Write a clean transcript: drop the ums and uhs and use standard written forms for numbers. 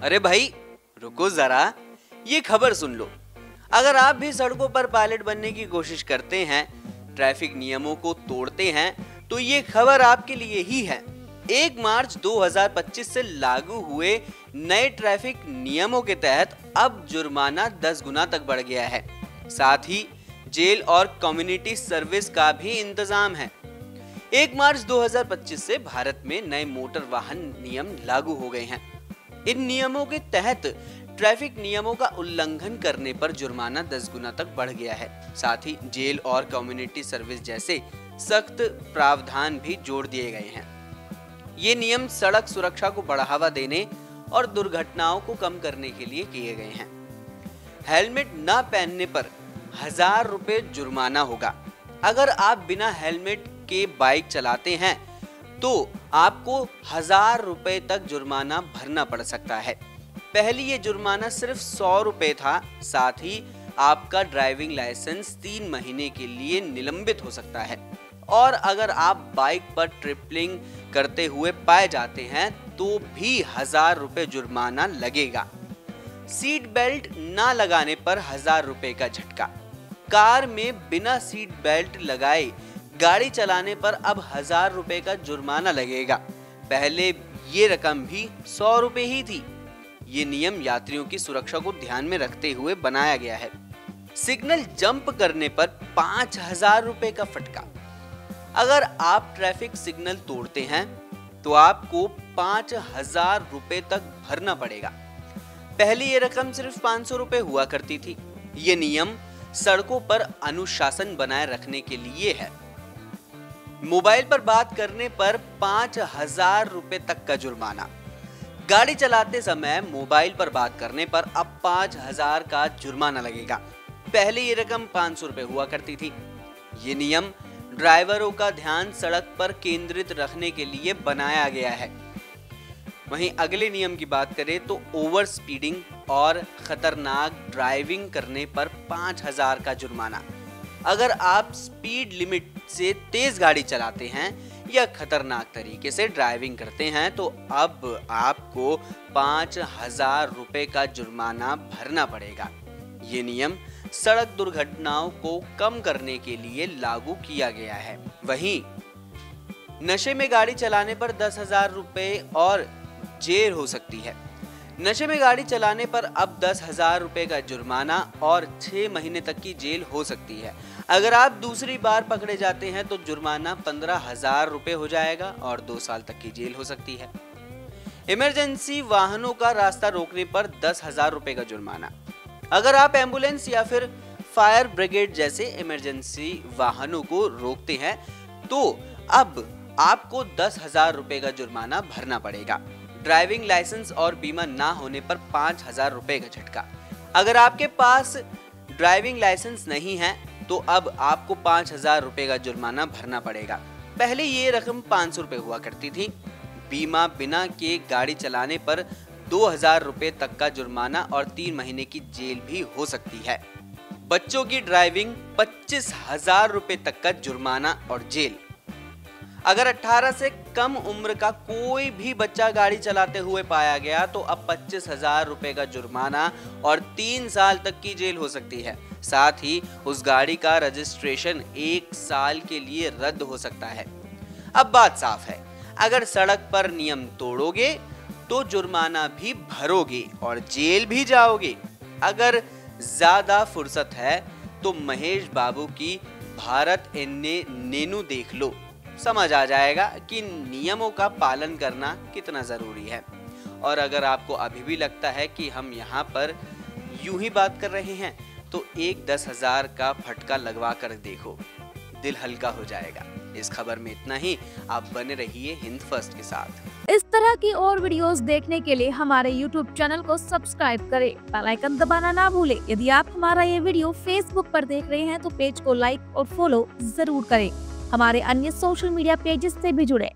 अरे भाई रुको जरा, ये खबर सुन लो। अगर आप भी सड़कों पर पायलट बनने की कोशिश करते हैं, ट्रैफिक नियमों को तोड़ते हैं, तो ये खबर आपके लिए ही है। 1 मार्च 2025 से लागू हुए नए ट्रैफिक नियमों के तहत अब जुर्माना 10 गुना तक बढ़ गया है। साथ ही जेल और कम्युनिटी सर्विस का भी इंतजाम है। 1 मार्च 2025 से भारत में नए मोटर वाहन नियम लागू हो गए हैं। इन नियमों के तहत ट्रैफिक नियमों का उल्लंघन करने पर जुर्माना 10 गुना तक बढ़ गया है। साथ ही जेल और कम्युनिटी सर्विस जैसे सख्त प्रावधान भी जोड़ दिए गए हैं। ये नियम सड़क सुरक्षा को बढ़ावा देने और दुर्घटनाओं को कम करने के लिए किए गए हैं। हेलमेट न पहनने पर 1000 रुपए जुर्माना होगा। अगर आप बिना हेलमेट के बाइक चलाते हैं तो आपको 1000 रुपए तक जुर्माना भरना पड़ सकता है। पहले ये जुर्माना सिर्फ 100 रुपए था। साथ ही आपका ड्राइविंग लाइसेंस 3 महीने के लिए निलंबित हो सकता है। और अगर आप बाइक पर ट्रिपलिंग करते हुए पाए जाते हैं तो भी 1000 रुपए जुर्माना लगेगा। सीट बेल्ट ना लगाने पर 1000 रुपए का झटका। कार में बिना सीट बेल्ट लगाए गाड़ी चलाने पर अब 1000 रुपए का जुर्माना लगेगा। पहले ये रकम भी 100 रुपए ही थी। ये नियम यात्रियों की सुरक्षा को ध्यान में रखते हुए बनाया गया है। सिग्नल जंप करने पर 5000 रुपए का फटका। अगर आप ट्रैफिक सिग्नल तोड़ते हैं तो आपको 5000 रुपए तक भरना पड़ेगा। पहले ये रकम सिर्फ 500 रुपए हुआ करती थी। ये नियम सड़कों पर अनुशासन बनाए रखने के लिए है। मोबाइल पर बात करने पर 5000 रुपए तक का जुर्माना। गाड़ी चलाते समय मोबाइल पर बात करने पर अब 5000 का जुर्माना लगेगा। पहले ये रकम 500 रुपए हुआ करती थी। ये नियम ड्राइवरों का ध्यान सड़क पर केंद्रित रखने के लिए बनाया गया है। वहीं अगले नियम की बात करें तो ओवर स्पीडिंग और खतरनाक ड्राइविंग करने पर 5000 का जुर्माना। अगर आप स्पीड लिमिट से तेज गाड़ी चलाते हैं या खतरनाक तरीके से ड्राइविंग करते हैं तो अब आपको 5000 रुपए का जुर्माना भरना पड़ेगा। ये नियम सड़क दुर्घटनाओं को कम करने के लिए लागू किया गया है। वहीं नशे में गाड़ी चलाने पर 10,000 रुपए और जेल हो सकती है। नशे में गाड़ी चलाने पर अब 10,000 रुपए का जुर्माना और 6 महीने तक की जेल हो सकती है। अगर आप दूसरी बार पकड़े जाते हैं तो जुर्माना 15,000 रुपए हो जाएगा और 2 साल तक की जेल हो सकती है। इमरजेंसी वाहनों का रास्ता रोकने पर 10,000 रुपए का जुर्माना। अगर आप एम्बुलेंस या फिर फायर ब्रिगेड जैसे इमरजेंसी वाहनों को रोकते हैं तो अब आपको 10,000 रुपए का जुर्माना भरना पड़ेगा। ड्राइविंग लाइसेंस और बीमा ना होने पर 5,000 रुपए का झटका। अगर आपके पास ड्राइविंग लाइसेंस नहीं है तो अब आपको 5,000 रुपए का जुर्माना भरना पड़ेगा। पहले ये रकम 500 रुपए हुआ करती थी। बीमा बिना के गाड़ी चलाने पर 2,000 रुपए तक का जुर्माना और 3 महीने की जेल भी हो सकती है। बच्चों की ड्राइविंग 25,000 रुपए तक का जुर्माना और जेल। अगर 18 से कम उम्र का कोई भी बच्चा गाड़ी चलाते हुए पाया गया तो अब 25,000 रुपए का जुर्माना और 3 साल तक की जेल हो सकती है। साथ ही उस गाड़ी का रजिस्ट्रेशन 1 साल के लिए रद्द हो सकता है। अब बात साफ है, अगर सड़क पर नियम तोड़ोगे तो जुर्माना भी भरोगे और जेल भी जाओगे। अगर ज्यादा फुर्सत है तो महेश बाबू की भारत एन्ने नेनू देख लो, समझ आ जाएगा कि नियमों का पालन करना कितना जरूरी है। और अगर आपको अभी भी लगता है कि हम यहाँ पर यूं ही बात कर रहे हैं तो एक 10,000 का फटका लगवा कर देखो, दिल हल्का हो जाएगा। इस खबर में इतना ही। आप बने रहिए हिंद फर्स्ट के साथ। इस तरह की और वीडियोस देखने के लिए हमारे YouTube चैनल को सब्सक्राइब करें, बेल आइकन दबाना ना भूलें। यदि आप हमारा ये वीडियो Facebook पर देख रहे हैं तो पेज को लाइक और फॉलो जरूर करें। हमारे अन्य सोशल मीडिया पेजेस से भी जुड़े।